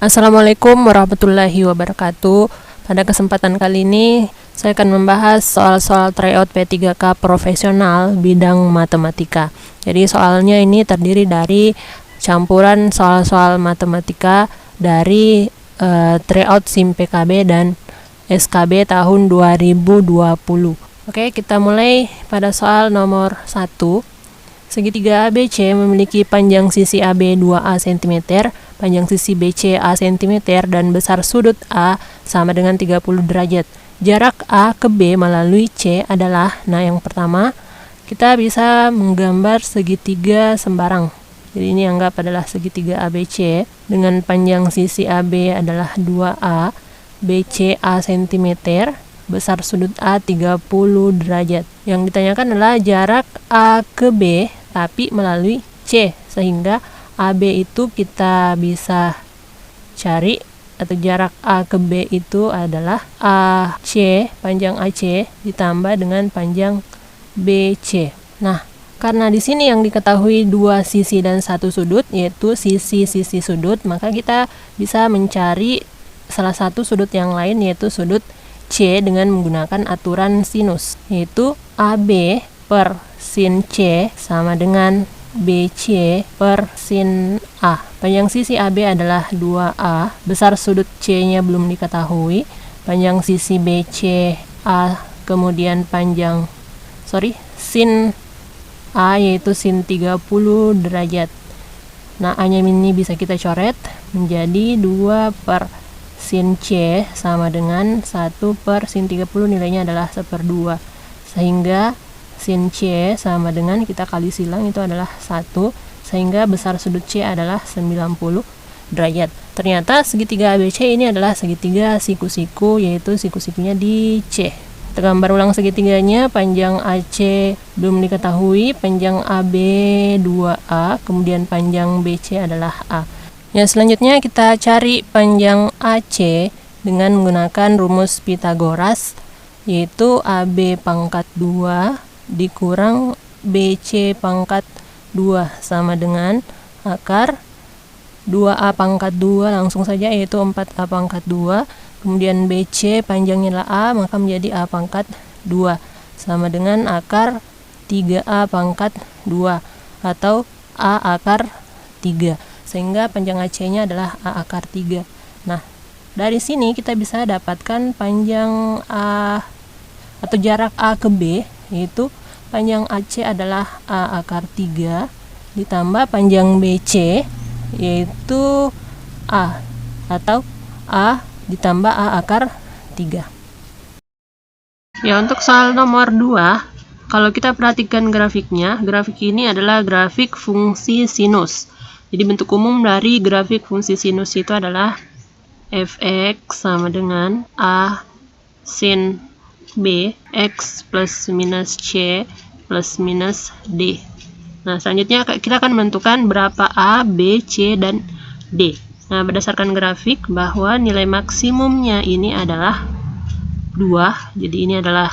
Assalamualaikum warahmatullahi wabarakatuh. Pada kesempatan kali ini, saya akan membahas soal-soal tryout P3K profesional bidang matematika. Jadi soalnya ini terdiri dari campuran soal-soal matematika dari tryout SIM PKB dan SKB tahun 2020. Oke, kita mulai pada soal nomor 1. Segitiga ABC memiliki panjang sisi AB 2A cm, panjang sisi BC A cm, dan besar sudut A sama dengan 30 derajat. Jarak A ke B melalui C adalah, yang pertama, kita bisa menggambar segitiga sembarang. Jadi ini anggap adalah segitiga ABC dengan panjang sisi AB adalah 2A, BC A cm, besar sudut A 30 derajat. Yang ditanyakan adalah jarak A ke B tapi melalui C, sehingga AB itu kita bisa cari, atau jarak A ke B itu adalah AC, panjang AC ditambah dengan panjang BC. Nah, karena di sini yang diketahui dua sisi dan satu sudut, yaitu sisi-sisi sudut, maka kita bisa mencari salah satu sudut yang lain, yaitu sudut C, dengan menggunakan aturan sinus, yaitu AB per sin C sama dengan BC per sin A. Panjang sisi AB adalah 2A, besar sudut C-nya belum diketahui, panjang sisi BC A, kemudian sin A yaitu sin 30 derajat. Nah, A-nya ini bisa kita coret menjadi 2 per sin C sama dengan 1 per sin 30, nilainya adalah 1/2. Sehingga sin C sama dengan, kita kali silang, itu adalah 1, sehingga besar sudut C adalah 90 derajat. Ternyata segitiga ABC ini adalah segitiga siku-siku, yaitu siku-sikunya di C. Kita gambar ulang segitiganya. Panjang AC belum diketahui, panjang AB 2A, kemudian panjang BC adalah A. Selanjutnya kita cari panjang AC dengan menggunakan rumus Pythagoras, yaitu AB pangkat 2 dikurang BC pangkat 2 sama dengan akar 2A pangkat 2, langsung saja, yaitu 4A pangkat 2, kemudian BC panjangnya adalah A, maka menjadi A pangkat 2 sama dengan akar 3A pangkat 2 atau A akar 3, sehingga panjang AC-nya adalah A akar 3. Nah, dari sini kita bisa dapatkan panjang A atau jarak A ke B, yaitu panjang AC adalah A akar 3 ditambah panjang BC, yaitu A atau A ditambah A akar 3. Untuk soal nomor 2, kalau kita perhatikan grafiknya, grafik ini adalah grafik fungsi sinus. Jadi bentuk umum dari grafik fungsi sinus itu adalah fx sama dengan A sin B, X plus minus C plus minus D. Nah, selanjutnya kita akan menentukan berapa A, B, C, dan D. Nah, berdasarkan grafik bahwa nilai maksimumnya ini adalah 2, jadi ini adalah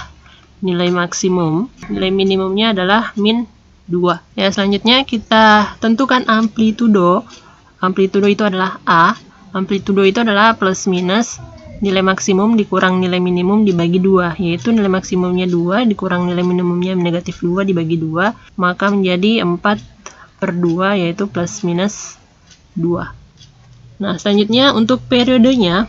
nilai maksimum. Nilai minimumnya adalah min 2. Selanjutnya kita tentukan amplitudo. Amplitudo itu adalah A. Amplitudo itu adalah plus minus nilai maksimum dikurang nilai minimum dibagi 2, yaitu nilai maksimumnya 2 dikurang nilai minimumnya negatif 2 dibagi 2, maka menjadi 4/2, yaitu plus minus 2. Nah, selanjutnya untuk periodenya,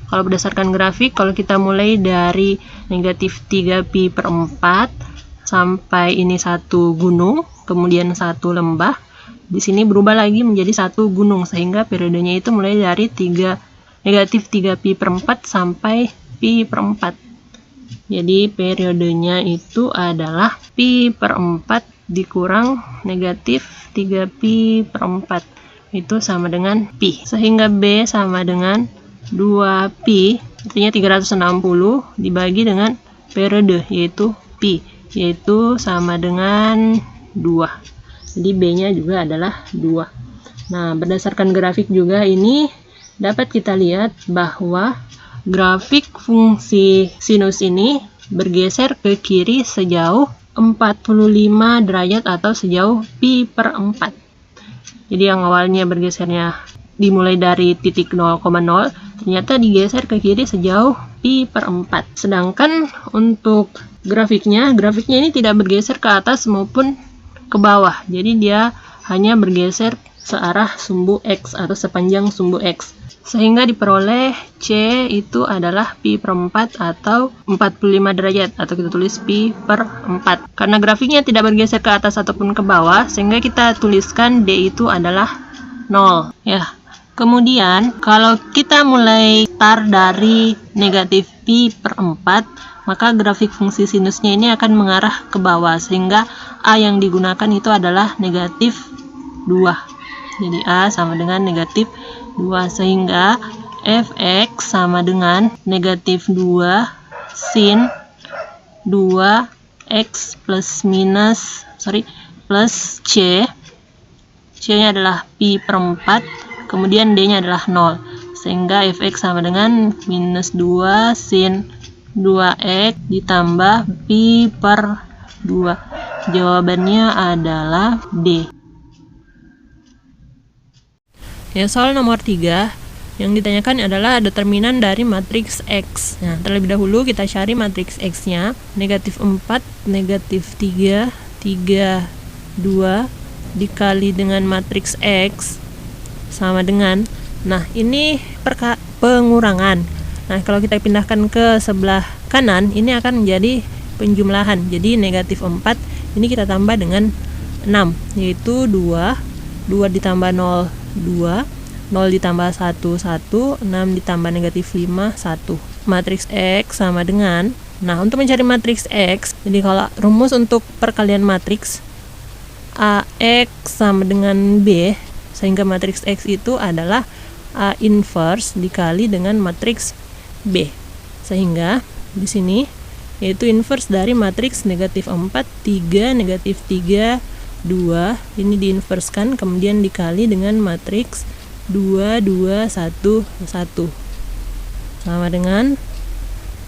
kalau berdasarkan grafik, kalau kita mulai dari negatif 3pi/4 sampai ini satu gunung, kemudian satu lembah, di sini berubah lagi menjadi satu gunung, sehingga periodenya itu mulai dari negatif 3pi/4 sampai pi/4. Jadi periodenya itu adalah pi/4 dikurang negatif 3pi/4, itu sama dengan pi, sehingga B sama dengan 2pi, artinya 360 dibagi dengan periode, yaitu pi, yaitu sama dengan 2. Jadi B nya juga adalah 2. Nah, berdasarkan grafik juga ini dapat kita lihat bahwa grafik fungsi sinus ini bergeser ke kiri sejauh 45 derajat atau sejauh pi/4. Jadi yang awalnya bergesernya dimulai dari titik 0,0 ternyata digeser ke kiri sejauh pi per 4. Sedangkan untuk grafiknya ini tidak bergeser ke atas maupun ke bawah. Jadi dia hanya bergeser searah sumbu X atau sepanjang sumbu X. Sehingga diperoleh C itu adalah pi per 4 atau 45 derajat, atau kita tulis pi per 4. Karena grafiknya tidak bergeser ke atas ataupun ke bawah, sehingga kita tuliskan D itu adalah 0. Ya. Kemudian, kalau kita mulai start dari negatif pi per 4, maka grafik fungsi sinusnya ini akan mengarah ke bawah, sehingga A yang digunakan itu adalah negatif 2. Jadi A sama dengan negatif 2, sehingga fx sama dengan negatif 2 sin 2x plus C. C nya adalah pi per 4, kemudian D nya adalah 0, sehingga fx sama dengan minus 2 sin 2x ditambah pi per 2. Jawabannya adalah D. Ya, soal nomor 3 yang ditanyakan adalah determinan dari matriks X. Nah, terlebih dahulu kita cari matriks X-nya. Negatif 4, negatif 3, 3, 2 dikali dengan matriks X sama dengan, nah ini pengurangan. Nah, kalau kita pindahkan ke sebelah kanan, ini akan menjadi penjumlahan. Jadi negatif 4 ini kita tambah dengan 6, yaitu 2 ditambah 0, 2, 0 ditambah 1, 1, 6 ditambah negatif 5, 1. Matriks X sama dengan, nah untuk mencari matriks X, jadi kalau rumus untuk perkalian matriks AX sama dengan B, sehingga matriks X itu adalah A inverse dikali dengan matriks B. Sehingga di sini yaitu inverse dari matriks negatif 4, 3, negatif 3, 2, ini diinverskan kemudian dikali dengan matriks 2, 2, 1, 1 sama dengan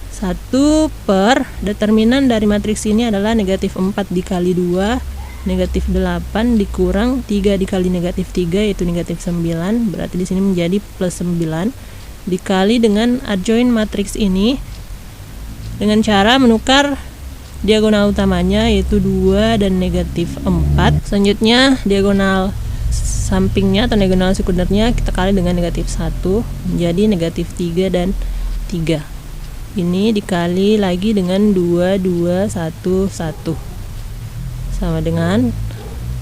1 per determinan dari matriks ini adalah negatif 4 dikali 2, negatif 8 dikurang 3 dikali negatif 3 yaitu negatif 9, berarti di sini menjadi plus 9, dikali dengan adjoint matriks ini dengan cara menukar diagonal utamanya yaitu 2 dan negatif 4. Selanjutnya diagonal sampingnya atau diagonal sekundernya kita kali dengan negatif 1 menjadi negatif 3 dan 3. Ini dikali lagi dengan 2, 2, 1, 1 sama dengan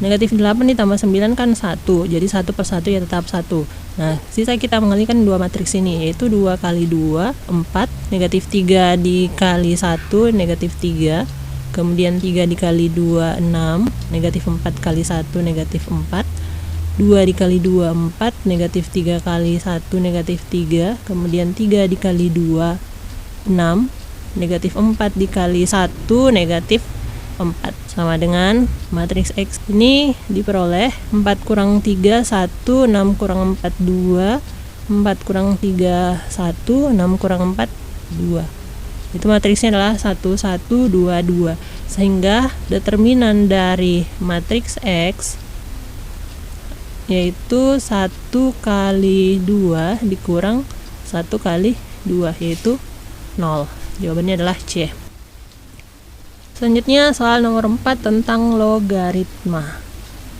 negatif 8 ditambah 9 kan 1, jadi 1 per 1 ya tetap 1. Nah, sisa kita mengalihkan dua matriks ini yaitu 2 kali 2, 4, negatif 3 dikali 1, negatif 3, kemudian 3 dikali 2, 6, negatif 4 kali 1, negatif 4, 2 dikali 2, 4, negatif 3 kali 1, negatif 3, kemudian 3 dikali 2, 6, negatif 4 dikali 1, negatif 4 sama dengan matriks X ini diperoleh 4 kurang 3, 1, 6 kurang 4, 2, 4 kurang 3, 1, 6 kurang 4, 2. Itu matriksnya adalah 1, 1, 2, 2. Sehingga determinan dari matriks X yaitu 1 kali 2 dikurang 1 kali 2 yaitu 0. Jawabannya adalah C. Selanjutnya soal nomor 4 tentang logaritma.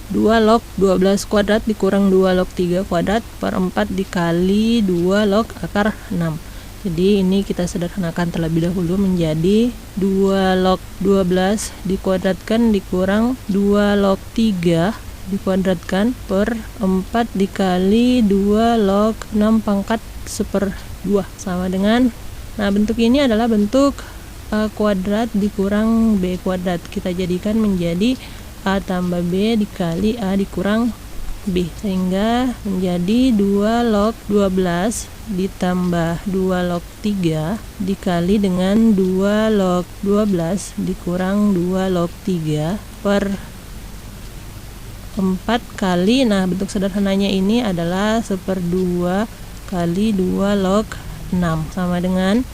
2 log 12 kuadrat dikurang 2 log 3 kuadrat per 4 dikali 2 log akar 6. Jadi ini kita sederhanakan terlebih dahulu menjadi 2 log 12 dikuadratkan dikurang 2 log 3 dikuadratkan per 4 dikali 2 log 6 pangkat 1/2 sama dengan, nah bentuk ini adalah bentuk A kuadrat dikurang B kuadrat. Kita jadikan menjadi A tambah B dikali A dikurang B, sehingga menjadi 2 log 12 ditambah 2 log 3 dikali dengan 2 log 12 dikurang 2 log 3 per 4 kali, nah bentuk sederhananya ini adalah 1/2 kali 2 log 6 sama dengan,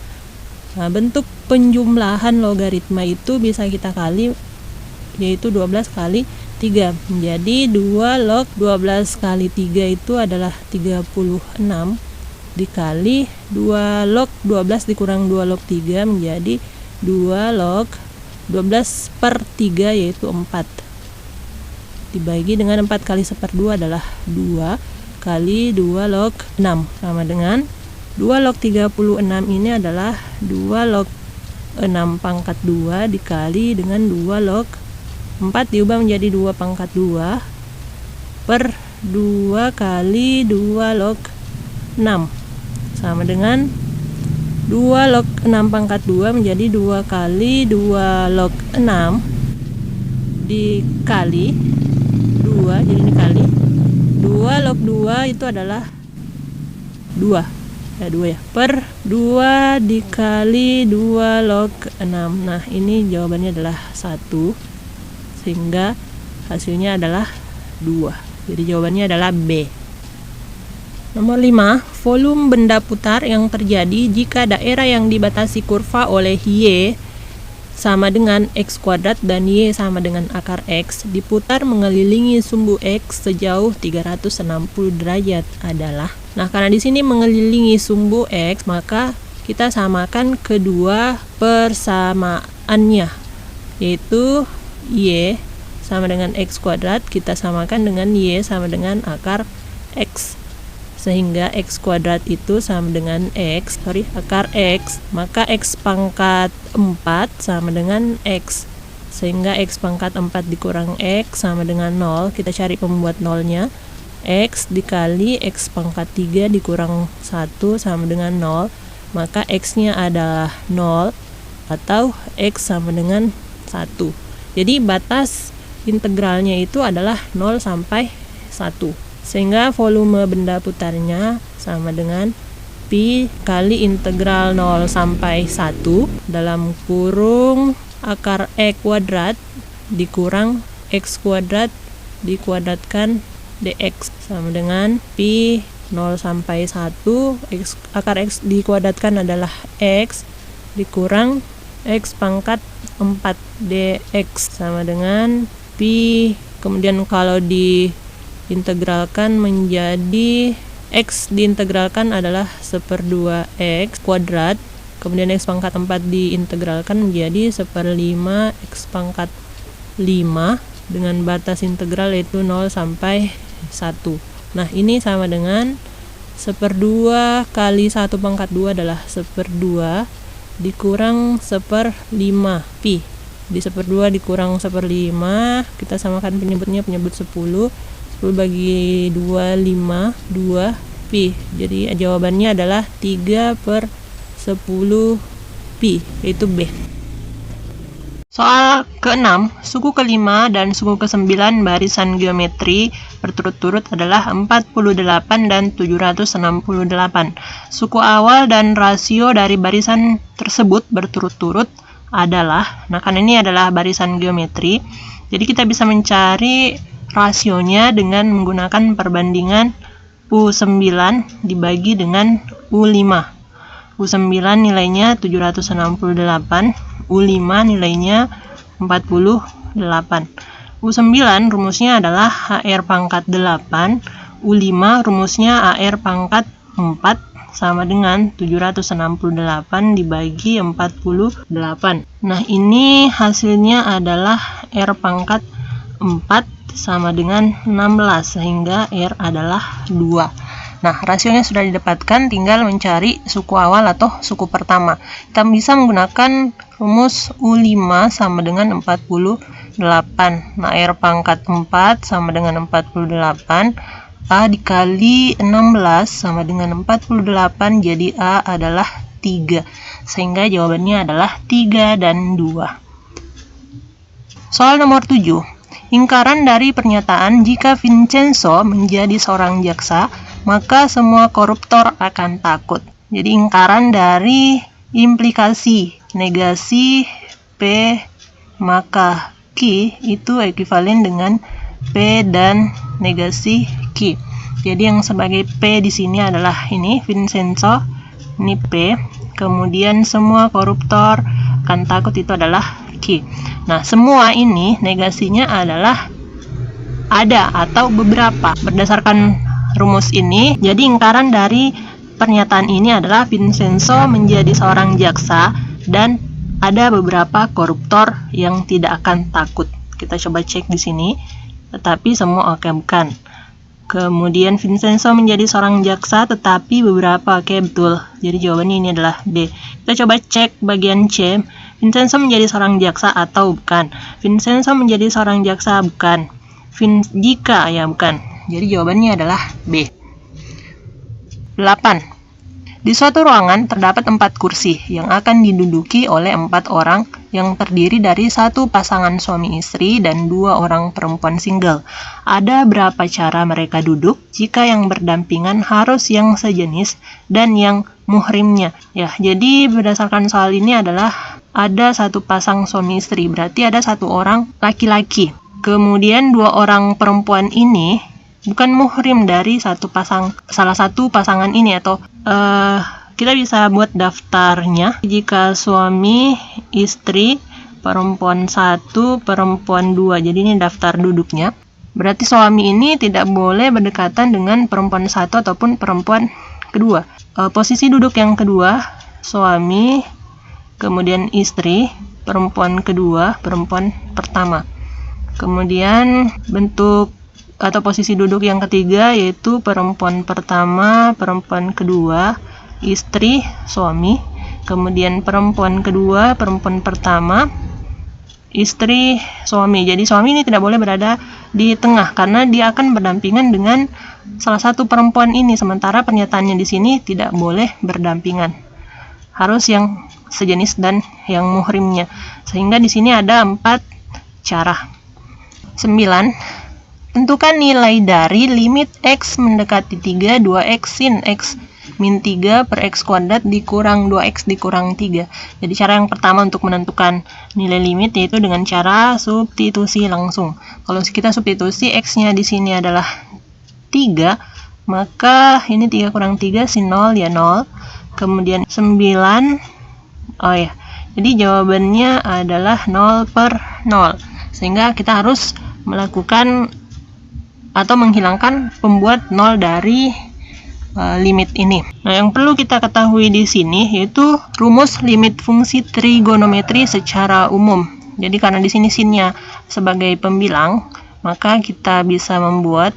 nah bentuk penjumlahan logaritma itu bisa kita kali yaitu 12 kali 3 menjadi 2 log 12 kali 3 itu adalah 36 dikali 2 log 12 dikurang 2 log 3 menjadi 2 log 12 per 3 yaitu 4 dibagi dengan 4 kali 1/2 adalah 2 kali 2 log 6 sama dengan 2 log 36 ini adalah 2 log 6 pangkat 2 dikali dengan 2 log 4 diubah menjadi 2 pangkat 2 per 2 kali 2 log 6 sama dengan 2 log 6 pangkat 2 menjadi 2 kali 2 log 6 dikali 2, jadi dikali 2 log 2 itu adalah 2 ya, per 2 dikali 2 log 6. Nah, ini jawabannya adalah 1 sehingga hasilnya adalah 2. Jadi jawabannya adalah B. Nomor 5, volume benda putar yang terjadi jika daerah yang dibatasi kurva oleh Y sama dengan X kuadrat dan Y sama dengan akar X diputar mengelilingi sumbu X sejauh 360 derajat adalah. Nah, karena di sini mengelilingi sumbu X, maka kita samakan kedua persamaannya, yaitu Y sama dengan X kuadrat, kita samakan dengan Y sama dengan akar X. Sehingga X kuadrat itu sama dengan akar X, maka X pangkat 4 sama dengan X. Sehingga X pangkat 4 dikurang X sama dengan 0, kita cari pembuat nolnya. X dikali X pangkat 3 dikurang 1 sama dengan 0, maka X-nya adalah 0 atau X sama dengan 1. Jadi batas integralnya itu adalah 0 sampai 1. Sehingga volume benda putarnya sama dengan Pi kali integral 0 sampai 1 dalam kurung akar X kuadrat dikurang X kuadrat dikuadratkan dx sama dengan Pi 0 sampai 1 X, akar X dikuadratkan adalah X dikurang X pangkat 4 dx sama dengan Pi, kemudian kalau diintegralkan menjadi X diintegralkan adalah 1/2 X kuadrat, kemudian X pangkat 4 diintegralkan menjadi 1/5 X pangkat 5 dengan batas integral yaitu 0 sampai 1. Nah, ini sama dengan 1/2 kali 1 pangkat 2 adalah 1/2 dikurang 1/5 Pi. Di 1/2 dikurang 1/5, kita samakan penyebutnya penyebut 10 bagi 2, 5, 2 Pi. Jadi jawabannya adalah 3/10 Pi, yaitu B. Soal ke-6, suku ke-5 dan suku ke-9 barisan geometri berturut-turut adalah 48 dan 768. Suku awal dan rasio dari barisan tersebut berturut-turut adalah, nah karena ini adalah barisan geometri, jadi kita bisa mencari rasionya dengan menggunakan perbandingan U9 dibagi dengan U5. U9 nilainya 768, U5 nilainya 48. U9 rumusnya adalah HR pangkat 8, U5 rumusnya AR pangkat 4 sama dengan 768 dibagi 48. Nah, ini hasilnya adalah R pangkat 4 sama dengan 16, sehingga R adalah 2. Nah, rasionya sudah didapatkan, tinggal mencari suku awal atau suku pertama. Kita bisa menggunakan rumus U5 sama dengan 48. Nah, R pangkat 4 sama dengan 48. A dikali 16 sama dengan 48, jadi A adalah 3. Sehingga jawabannya adalah 3 dan 2. Soal nomor 7. Ingkaran dari pernyataan jika Vincenzo menjadi seorang jaksa, maka semua koruptor akan takut. Jadi ingkaran dari implikasi negasi P maka Q itu ekuivalen dengan P dan negasi Q. Jadi yang sebagai P di sini adalah ini Vincenzo, ini P. Kemudian semua koruptor akan takut itu adalah Q. Nah, semua ini negasinya adalah ada atau beberapa. Berdasarkan rumus ini, jadi ingkaran dari pernyataan ini adalah Vincenzo menjadi seorang jaksa dan ada beberapa koruptor yang tidak akan takut. Kita coba cek di sini, tetapi semua oke bukan. Kemudian Vincenzo menjadi seorang jaksa tetapi beberapa oke betul. Jadi jawabannya ini adalah D. Kita coba cek bagian C. Vincenzo menjadi seorang jaksa atau bukan. Vincenzo menjadi seorang jaksa bukan. Jika ya bukan. Jadi jawabannya adalah B. 8. Di suatu ruangan terdapat 4 kursi yang akan diduduki oleh 4 orang yang terdiri dari 1 pasangan suami istri dan 2 orang perempuan single. Ada berapa cara mereka duduk jika yang berdampingan harus yang sejenis dan yang muhrimnya? Ya, jadi berdasarkan soal ini adalah ada 1 pasang suami istri, berarti ada 1 orang laki-laki. Kemudian 2 orang perempuan ini bukan muhrim dari salah satu pasangan ini, atau kita bisa buat daftarnya. Jika suami, istri, perempuan 1, perempuan 2, jadi ini daftar duduknya. Berarti suami ini tidak boleh berdekatan dengan perempuan 1 ataupun perempuan kedua. Posisi duduk yang kedua, suami, kemudian istri, perempuan kedua, perempuan pertama. Kemudian bentuk atau posisi duduk yang ketiga yaitu perempuan pertama, perempuan kedua, istri, suami. Kemudian perempuan kedua, perempuan pertama, istri, suami. Jadi suami ini tidak boleh berada di tengah karena dia akan berdampingan dengan salah satu perempuan ini, sementara pernyataannya di sini tidak boleh berdampingan. Harus yang sejenis dan yang muhrimnya. Sehingga di sini ada 4 cara. 9. Tentukan nilai dari limit X mendekati 3, 2X sin X min 3 per X kuadrat dikurang 2X dikurang 3. Jadi cara yang pertama untuk menentukan nilai limit yaitu dengan cara substitusi langsung. Kalau kita substitusi X-nya di sini adalah 3, maka ini 3 kurang 3 sin 0 ya 0. Kemudian 9, jadi jawabannya adalah 0 per 0. Sehingga kita harus melakukan atau menghilangkan pembuat 0 dari limit ini. Nah, yang perlu kita ketahui di sini yaitu rumus limit fungsi trigonometri secara umum. Jadi karena di sini sinnya sebagai pembilang, maka kita bisa membuat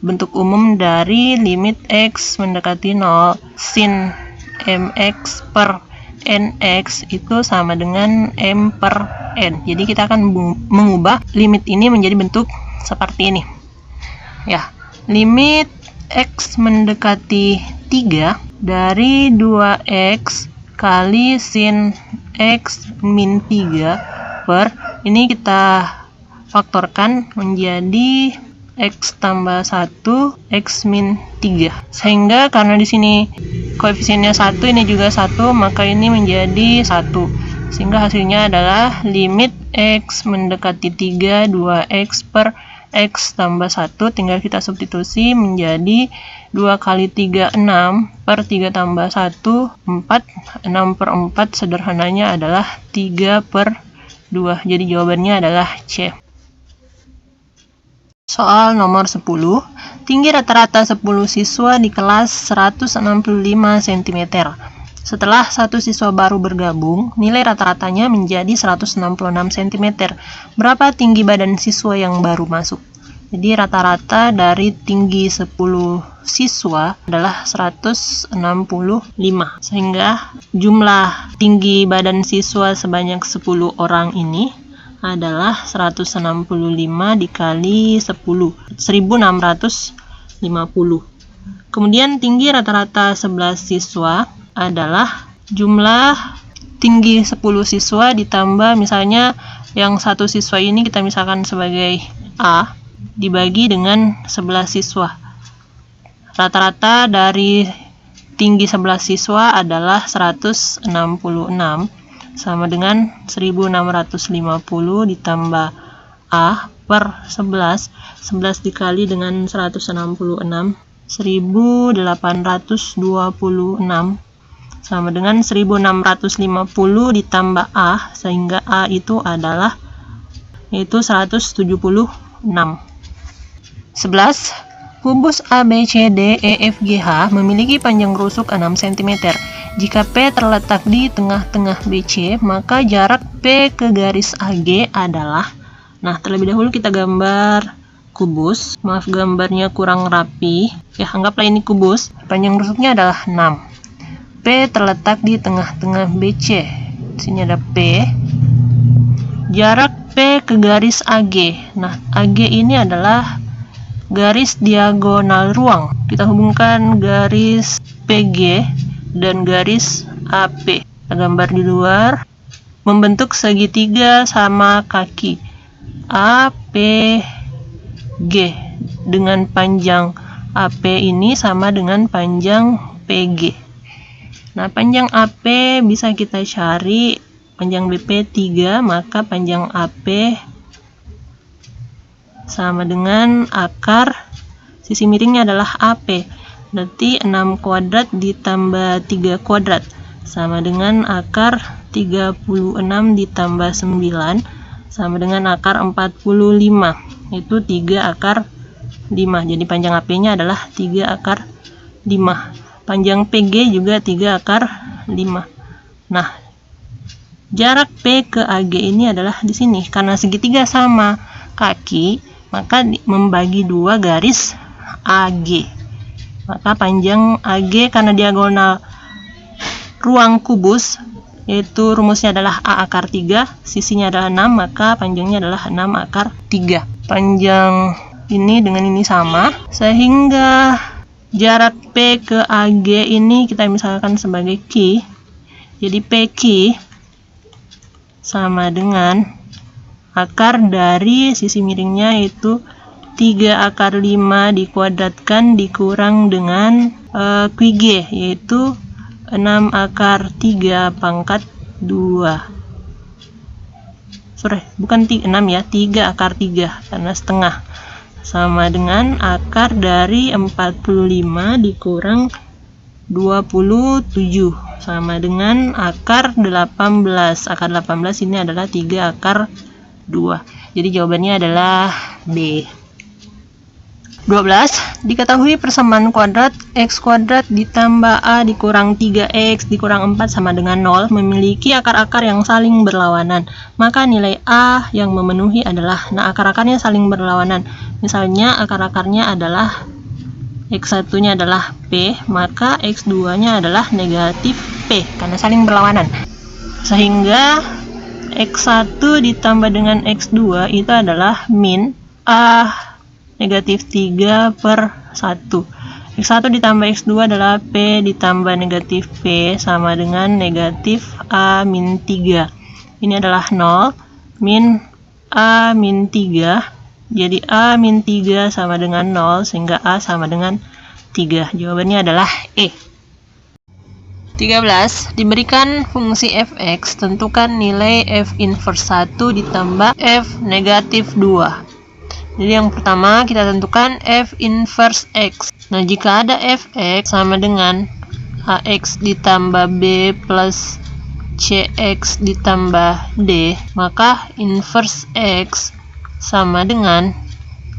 bentuk umum dari limit X mendekati 0 sin mx per nx itu sama dengan m per n. Jadi kita akan mengubah limit ini menjadi bentuk seperti ini. Ya, limit X mendekati 3 dari 2X kali sin X min 3 per, ini kita faktorkan menjadi X tambah 1, X min 3. Sehingga karena di sini koefisiennya 1, ini juga 1, maka ini menjadi 1. Sehingga hasilnya adalah limit X mendekati 3, 2X per X tambah 1, tinggal kita substitusi menjadi 2 kali 3, 6, per 3 tambah 1, 4, 6 per 4, sederhananya adalah 3 per 2. Jadi jawabannya adalah C. Soal nomor 10. Tinggi rata-rata 10 siswa di kelas 165 cm. Setelah 1 siswa baru bergabung, nilai rata-ratanya menjadi 166 cm. Berapa tinggi badan siswa yang baru masuk? Jadi rata-rata dari tinggi 10 siswa adalah 165. Sehingga jumlah tinggi badan siswa sebanyak 10 orang ini adalah 165 dikali 10, 1650. Kemudian tinggi rata-rata 11 siswa adalah jumlah tinggi 10 siswa ditambah misalnya yang 1 siswa ini kita misalkan sebagai A dibagi dengan 11 siswa. Rata-rata dari tinggi 11 siswa adalah 166 sama dengan 1650 ditambah A per 11. 11 dikali dengan 166, 1826 sama dengan 1650 ditambah A, sehingga A itu adalah 176. 11. Kubus ABCDEFGH memiliki panjang rusuk 6 cm. Jika P terletak di tengah-tengah BC, maka jarak P ke garis AG adalah. Nah, terlebih dahulu kita gambar kubus. Maaf gambarnya kurang rapi. Ya, anggaplah ini kubus. Panjang rusuknya adalah 6. P terletak di tengah-tengah BC. Di sini ada P. Jarak P ke garis AG. Nah, AG ini adalah garis diagonal ruang. Kita hubungkan garis PG dan garis AP. Kita gambar di luar. Membentuk segitiga sama kaki APG dengan panjang AP ini sama dengan panjang PG. Nah, panjang AP bisa kita cari. Panjang BP 3, maka panjang AP sama dengan akar sisi miringnya adalah AP. Berarti 6 kuadrat ditambah 3 kuadrat sama dengan akar 36 ditambah 9 sama dengan akar 45. Itu 3 akar 5. Jadi panjang AP-nya adalah 3 akar 5. Panjang PG juga 3 akar 5. Nah, jarak P ke AG ini adalah di sini. Karena segitiga sama kaki, maka membagi 2 garis AG. Maka panjang AG karena diagonal ruang kubus, yaitu rumusnya adalah A akar 3, sisinya adalah 6, maka panjangnya adalah 6 akar 3. Panjang ini dengan ini sama, sehingga jarak P ke AG ini kita misalkan sebagai Q. Jadi PQ sama dengan akar dari sisi miringnya itu 3 akar 5 dikuadratkan dikurang dengan QG, yaitu 6 akar 3 pangkat 2. Bukan 6 ya, 3 akar 3 karena setengah. Sama dengan akar dari 45 dikurang 27 sama dengan akar 18. Akar 18 ini adalah 3 akar 2. Jadi jawabannya adalah B. 12. Diketahui persamaan kuadrat x kuadrat ditambah a dikurang 3x dikurang 4 sama dengan 0 memiliki akar-akar yang saling berlawanan. Maka nilai a yang memenuhi adalah, nah akar-akarnya saling berlawanan. Misalnya akar-akarnya adalah x1-nya adalah P, maka x2-nya adalah negatif P karena saling berlawanan. Sehingga x1 ditambah dengan x2 itu adalah min a negatif 3 per 1. X1 ditambah x2 adalah P ditambah negatif P sama dengan negatif a min 3. Ini adalah 0 min a min 3. Jadi a min 3 sama dengan 0, sehingga a sama dengan 3. Jawabannya adalah E. 13. Diberikan fungsi fx, tentukan nilai f inverse 1 ditambah f negatif 2. Jadi yang pertama kita tentukan f inverse x. Nah, jika ada fx sama dengan ax ditambah b plus cx ditambah d, maka inverse x sama dengan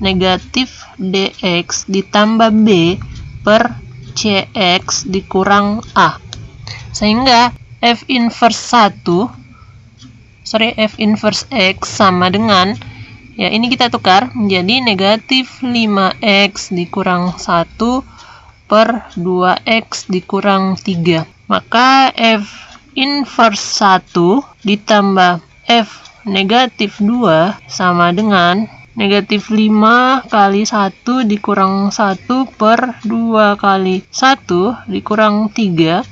negatif dx ditambah b per cx dikurang a. Sehingga f inverse x sama dengan, ya ini kita tukar menjadi negatif 5x dikurang 1 per 2x dikurang 3. Maka f inverse 1 ditambah f negatif 2 sama dengan negatif 5 kali 1 dikurang 1 per 2 kali 1 dikurang 3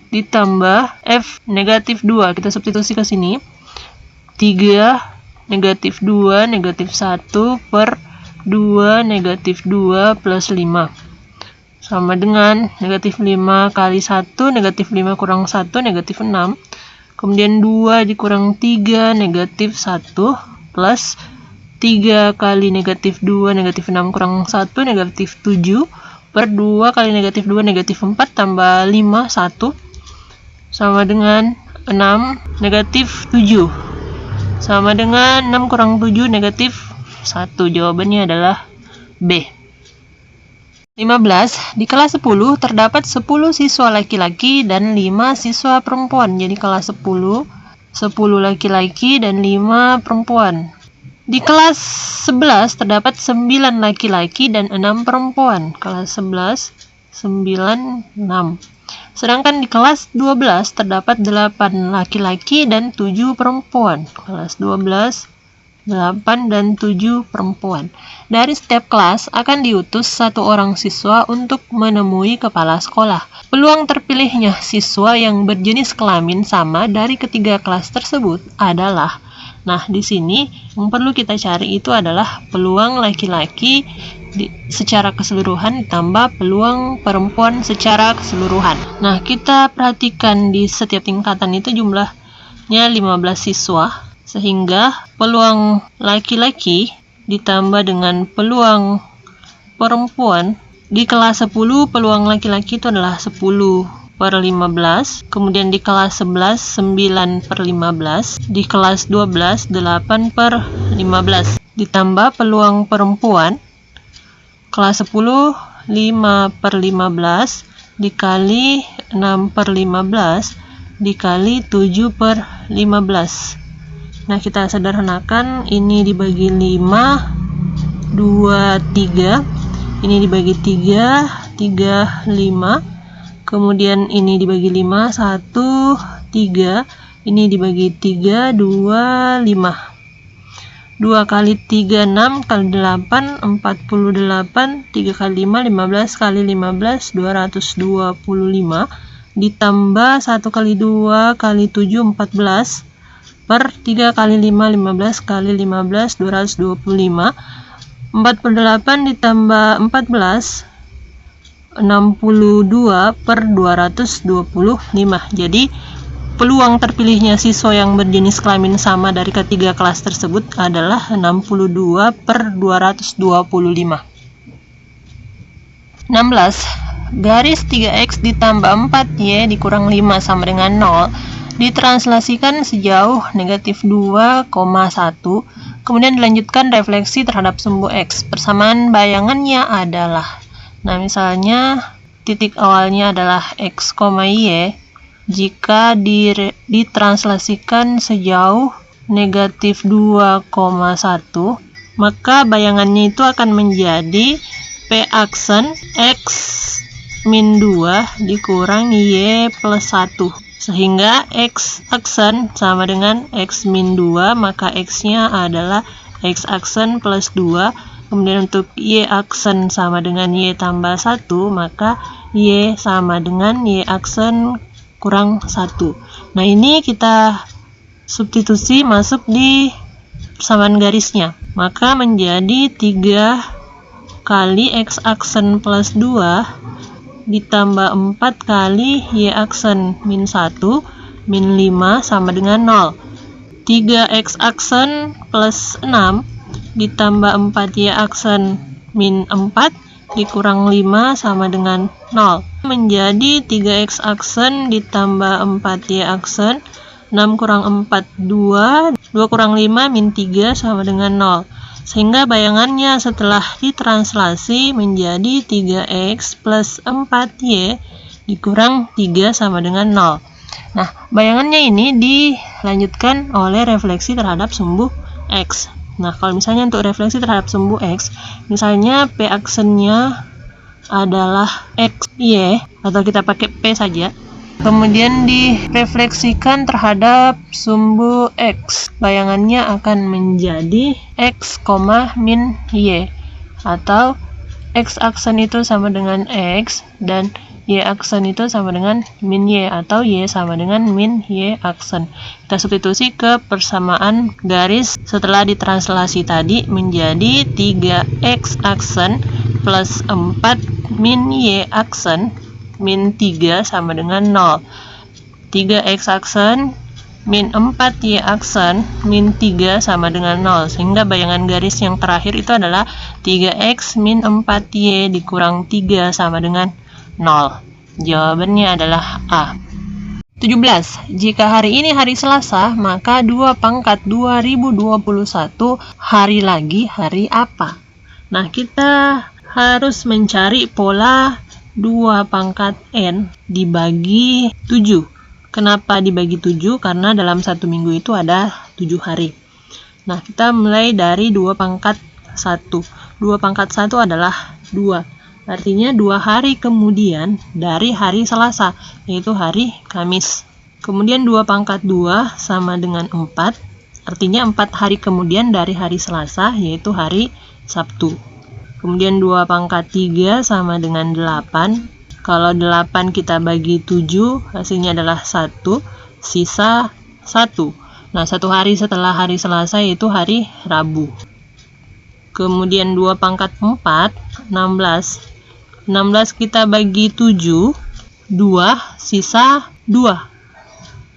ditambah f negatif 2. Kita substitusi ke sini. 3 negatif 2 negatif 1 per 2 negatif 2 plus 5 sama dengan negatif 5 kali 1 negatif 5 kurang 1 negatif 6. Kemudian 2 dikurang 3 negatif 1 plus 3 kali negatif 2 negatif 6 kurang 1 negatif 7 per 2 kali negatif 2 negatif 4 tambah 5 1 sama dengan 6 negatif 7 sama dengan 6 kurang 7 negatif 1. Jawabannya adalah B. 15. Di kelas 10 terdapat 10 siswa laki-laki dan 5 siswa perempuan. Jadi kelas 10 laki-laki dan 5 perempuan. Di kelas 11 terdapat 9 laki-laki dan 6 perempuan. Kelas 11 9 6. Sedangkan di kelas 12 terdapat 8 laki-laki dan 7 perempuan. Kelas 12 8 dan 7 perempuan. Dari setiap kelas akan diutus 1 orang siswa untuk menemui kepala sekolah. Peluang terpilihnya siswa yang berjenis kelamin sama dari ketiga kelas tersebut adalah, nah di sini yang perlu kita cari itu adalah peluang laki-laki secara keseluruhan ditambah peluang perempuan secara keseluruhan. Nah, kita perhatikan di setiap tingkatan itu jumlahnya 15 siswa. Sehingga peluang laki-laki ditambah dengan peluang perempuan. Di kelas 10 peluang laki-laki itu adalah 10/15. Kemudian di kelas 11 9/15. Di kelas 12 8/15. Ditambah peluang perempuan kelas 10 5/15 dikali 6/15 dikali 7/15. Nah, kita sederhanakan, ini dibagi 5, 2, 3, ini dibagi 3, 3, 5, kemudian ini dibagi 5, 1, 3, ini dibagi 3, 2, 5. 2 kali 3, 6, kali 8, 48, 3 kali 5, 15, kali 15, 225, ditambah 1 kali 2, kali 7, 14, per 3 kali 5, 15 kali 15, 225. 48 ditambah 14, 62 per 225. Jadi, peluang terpilihnya siswa yang berjenis kelamin sama dari ketiga kelas tersebut adalah 62 per 225. 16. Garis 3x ditambah 4y dikurang 5 sama dengan 0. Ditranslasikan sejauh negatif 2,1, kemudian dilanjutkan refleksi terhadap sumbu X. Persamaan bayangannya adalah, nah misalnya titik awalnya adalah X, Y, jika ditranslasikan sejauh negatif 2,1, maka bayangannya itu akan menjadi P aksen X min 2 dikurang Y plus 1. Sehingga X aksen sama dengan X min 2, maka X-nya adalah X aksen plus 2. Kemudian untuk Y aksen sama dengan Y tambah 1, maka Y sama dengan Y aksen kurang 1. Nah, ini kita substitusi masuk di persamaan garisnya. Maka menjadi 3 kali X aksen plus 2 ditambah 4 kali Y aksen min 1 min 5 sama dengan 0. 3X aksen plus 6 ditambah 4Y aksen min 4 dikurang 5 sama dengan 0. Menjadi 3X aksen ditambah 4Y aksen, 6 kurang 4, 2, 2 kurang 5 min 3 sama dengan 0. Sehingga bayangannya setelah ditranslasi menjadi 3x plus 4y dikurang 3 sama dengan 0. Nah, bayangannya ini dilanjutkan oleh refleksi terhadap sumbu x. Nah, kalau misalnya untuk refleksi terhadap sumbu x, misalnya P aksennya adalah x, y, atau kita pakai P saja. Kemudian direfleksikan terhadap sumbu X. Bayangannya akan menjadi X, min Y. Atau X aksen itu sama dengan X dan Y aksen itu sama dengan min Y. Atau Y sama dengan min Y aksen. Kita substitusi ke persamaan garis setelah ditranslasi tadi menjadi 3X aksen plus 4 min Y aksen min 3 sama dengan 0. 3x aksen min 4y aksen min 3 sama dengan 0. Sehingga bayangan garis yang terakhir itu adalah 3x min 4y dikurang 3 sama dengan 0. Jawabannya adalah A. 17. Jika hari ini hari Selasa, maka 2 pangkat 2021 hari lagi hari apa? Nah, kita harus mencari pola 2 pangkat N dibagi 7. Kenapa dibagi 7? Karena dalam 1 minggu itu ada 7 hari. Nah, kita mulai dari 2 pangkat 1. 2 pangkat 1 adalah 2. Artinya 2 hari kemudian dari hari Selasa, yaitu hari Kamis. Kemudian 2 pangkat 2 sama dengan 4. Artinya 4 hari kemudian dari hari Selasa, yaitu hari Sabtu. Kemudian 2 pangkat 3 sama dengan 8. Kalau 8 kita bagi 7, hasilnya adalah 1, sisa 1. Nah, 1 hari setelah hari Selasa yaitu hari Rabu. Kemudian 2 pangkat 4, 16. 16 kita bagi 7, 2, sisa 2.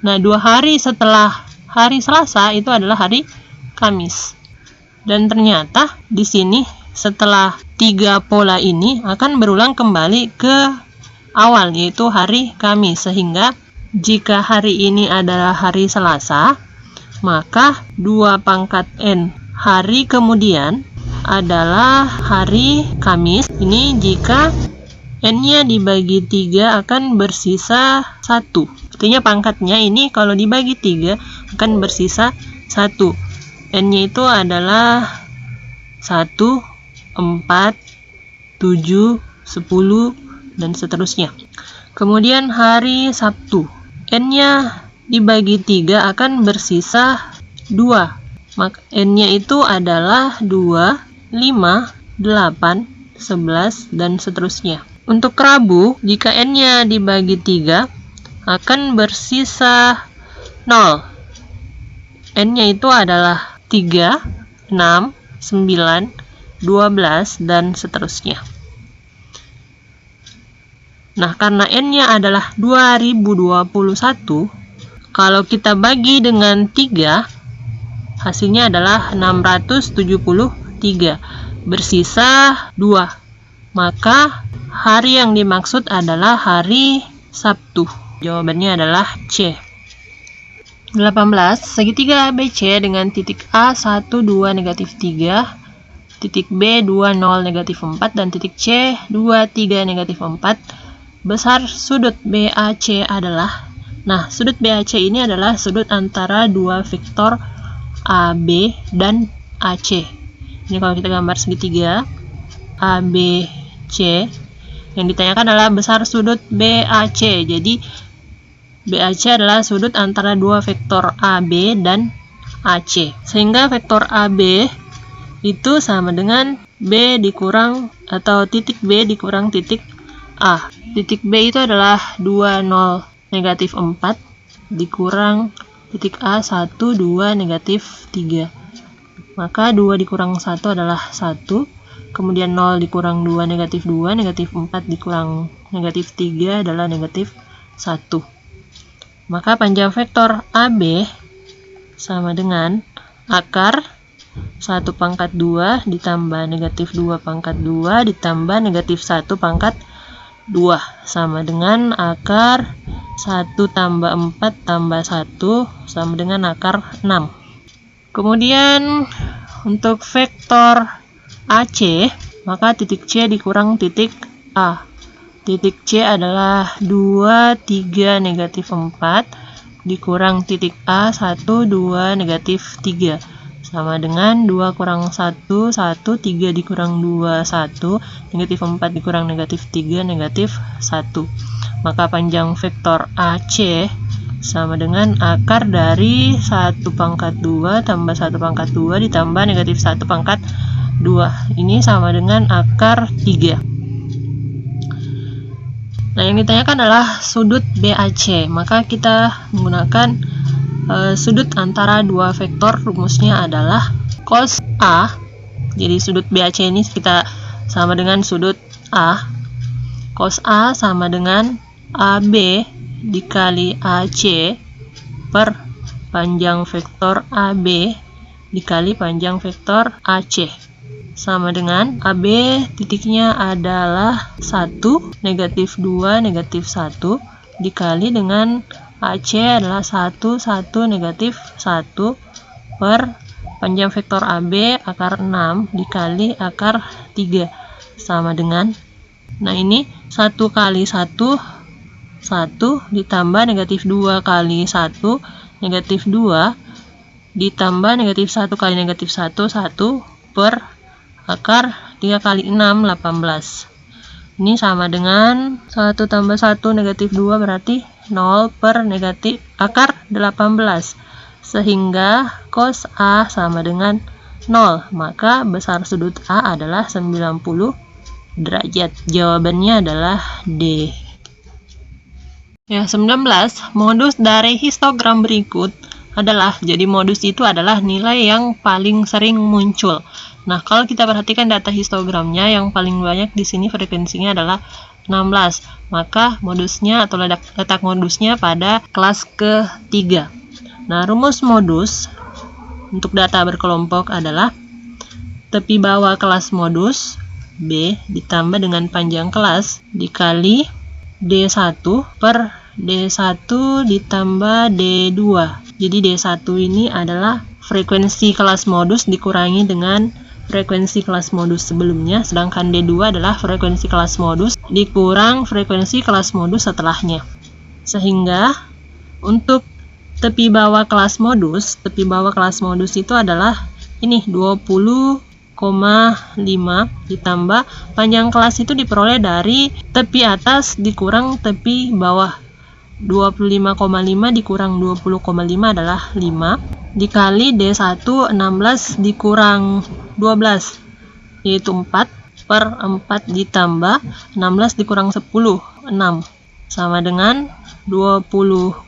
Nah, 2 hari setelah hari Selasa itu adalah hari Kamis. Dan ternyata di sini setelah 3 pola ini akan berulang kembali ke awal, yaitu hari Kamis. Sehingga jika hari ini adalah hari Selasa, maka 2 pangkat N hari kemudian adalah hari Kamis. Ini jika N-nya dibagi 3 akan bersisa 1. Artinya pangkatnya ini kalau dibagi 3 akan bersisa 1. N-nya itu adalah 1, 4, 7, 10, dan seterusnya. Kemudian hari Sabtu, N-nya dibagi 3 akan bersisa 2. Maka N-nya itu adalah 2, 5, 8, 11, dan seterusnya. Untuk Rabu, jika N-nya dibagi 3 akan bersisa 0. N-nya itu adalah 3, 6, 9, 12, dan seterusnya. Nah, karena N-nya adalah 2021, kalau kita bagi dengan 3, hasilnya adalah 673, bersisa 2. Maka hari yang dimaksud adalah hari Sabtu. Jawabannya adalah C. 18. Segitiga ABC dengan titik A 1, 2, negatif 3, titik B 2, 0, negatif 4, dan titik C 2, 3, negatif 4. Besar sudut BAC adalah, nah, sudut BAC ini adalah sudut antara 2 vektor AB dan AC. Ini kalau kita gambar segitiga ABC, yang ditanyakan adalah besar sudut BAC. Jadi BAC adalah sudut antara 2 vektor AB dan AC. Sehingga vektor AB itu sama dengan B dikurang atau titik B dikurang titik A. Titik B itu adalah 2, 0, negatif 4 dikurang titik A 1, 2, negatif 3. Maka 2 dikurang 1 adalah 1. Kemudian 0 dikurang 2, negatif 2. Negatif 4 dikurang negatif 3 adalah negatif 1. Maka panjang vektor AB sama dengan akar 1 pangkat 2 ditambah negatif 2 pangkat 2 ditambah negatif 1 pangkat 2 sama dengan akar 1 tambah 4 tambah 1 sama dengan akar 6. Kemudian untuk vektor AC, maka titik C dikurang titik A. Titik C adalah 2, 3, negatif 4 dikurang titik A 1, 2, negatif 3 sama dengan 2 kurang 1, 1, 3 dikurang 2, 1, negatif 4 dikurang negatif 3, negatif 1. Maka panjang vektor AC sama dengan akar dari 1 pangkat 2 tambah 1 pangkat 2 ditambah negatif 1 pangkat 2. Ini sama dengan akar 3. Nah, yang ditanyakan adalah sudut BAC. Maka kita menggunakan sudut antara 2 vektor. Rumusnya adalah cos A. Jadi sudut BAC ini kita sama dengan sudut A. Cos A sama dengan AB dikali AC per panjang vektor AB dikali panjang vektor AC. Sama dengan AB titiknya adalah 1, negatif 2, negatif 1 dikali dengan AC adalah 1, 1, negatif 1 per panjang vektor AB akar 6 dikali akar 3 sama dengan, nah ini 1 kali 1, 1 ditambah negatif 2 kali 1, negatif 2 ditambah negatif 1 kali negatif 1, 1 per akar 3 kali 6, 18. Ini sama dengan 1 tambah 1 negatif 2 berarti 0 per negatif akar 18. Sehingga cos A sama dengan 0. Maka besar sudut A adalah 90 derajat. Jawabannya adalah D. Ya, 19. Modus dari histogram berikut adalah, jadi modus itu adalah nilai yang paling sering muncul. Nah, kalau kita perhatikan data histogramnya, yang paling banyak di sini frekuensinya adalah 16. Maka modusnya atau letak modusnya pada kelas ketiga. Nah, rumus modus untuk data berkelompok adalah tepi bawah kelas modus B ditambah dengan panjang kelas dikali D1 per D1 ditambah D2. Jadi D1 ini adalah frekuensi kelas modus dikurangi dengan frekuensi kelas modus sebelumnya, sedangkan D2 adalah frekuensi kelas modus dikurang frekuensi kelas modus setelahnya. Sehingga untuk tepi bawah kelas modus itu adalah ini 20,5 ditambah panjang kelas itu diperoleh dari tepi atas dikurang tepi bawah. 25,5 dikurang 20,5 adalah 5 dikali D1 16 dikurang 12 yaitu 4 per 4 ditambah 16 dikurang 10 6 sama dengan 20,5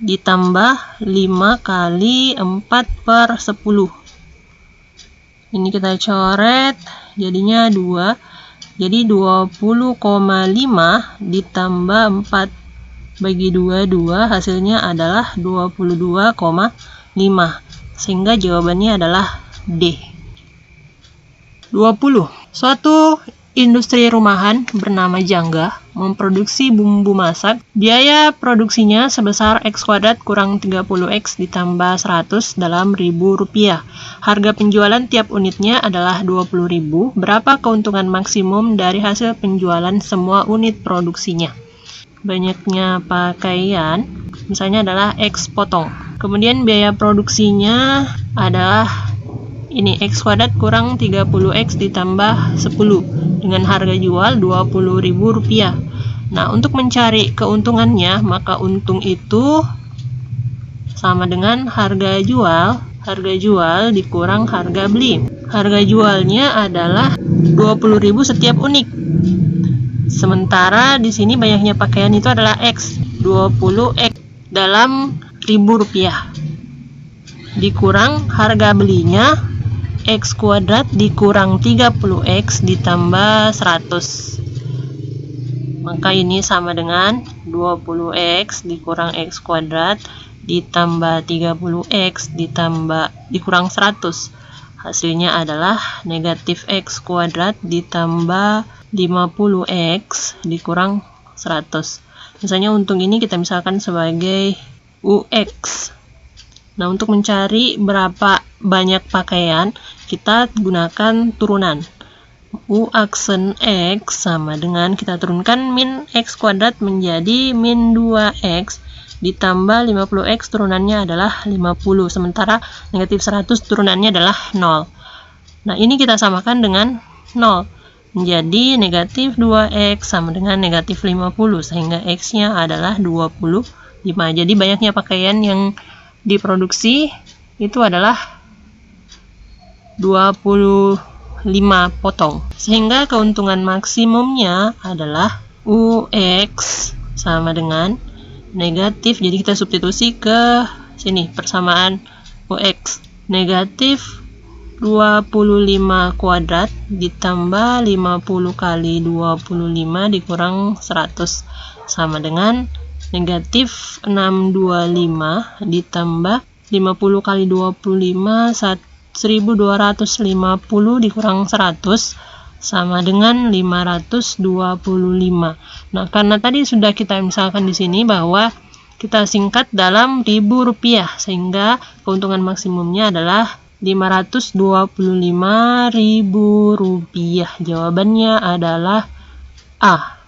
ditambah 5 kali 4 per 10. Ini kita coret jadinya 2. Jadi 20,5 ditambah 4 bagi 2 hasilnya adalah 22,5. Sehingga jawabannya adalah D. 20. Suatu industri rumahan bernama Jangga memproduksi bumbu masak. Biaya produksinya sebesar X kuadrat kurang 30X ditambah 100 dalam Rp1.000. Harga penjualan tiap unitnya adalah Rp20.000. Berapa keuntungan maksimum dari hasil penjualan semua unit produksinya? Banyaknya pakaian, misalnya adalah X potong. Kemudian biaya produksinya adalah ini X kuadrat kurang 30X ditambah 10 dengan harga jual Rp20.000. Nah, untuk mencari keuntungannya, maka untung itu sama dengan harga jual dikurang harga beli. Harga jualnya adalah 20.000 setiap unit. Sementara di sini banyaknya pakaian itu adalah X, 20X dalam Rp1.000. Dikurang harga belinya X kuadrat dikurang 30X ditambah 100. Maka ini sama dengan 20X dikurang X kuadrat ditambah 30X dikurang 100. Hasilnya adalah negatif X kuadrat ditambah 50X dikurang 100. Misalnya untung ini kita misalkan sebagai UX. Nah, untuk mencari berapa banyak pakaian, kita gunakan turunan. U aksen X sama dengan kita turunkan min X kuadrat menjadi min 2X ditambah 50X turunannya adalah 50. Sementara negatif 100 turunannya adalah 0. Nah, ini kita samakan dengan 0. Menjadi negatif 2X sama dengan negatif 50. Sehingga X-nya adalah 25. Jadi banyaknya pakaian yang diproduksi itu adalah 25 potong. Sehingga keuntungan maksimumnya adalah UX sama dengan negatif, jadi kita substitusi ke sini persamaan UX negatif 25 kuadrat ditambah 50 kali 25 dikurang 100 sama dengan negatif 625 ditambah 50 kali 25 1250 dikurang 100 sama dengan 525. Nah, karena tadi sudah kita misalkan di sini bahwa kita singkat dalam Rp1.000, sehingga keuntungan maksimumnya adalah Rp525.000. Jawabannya adalah A.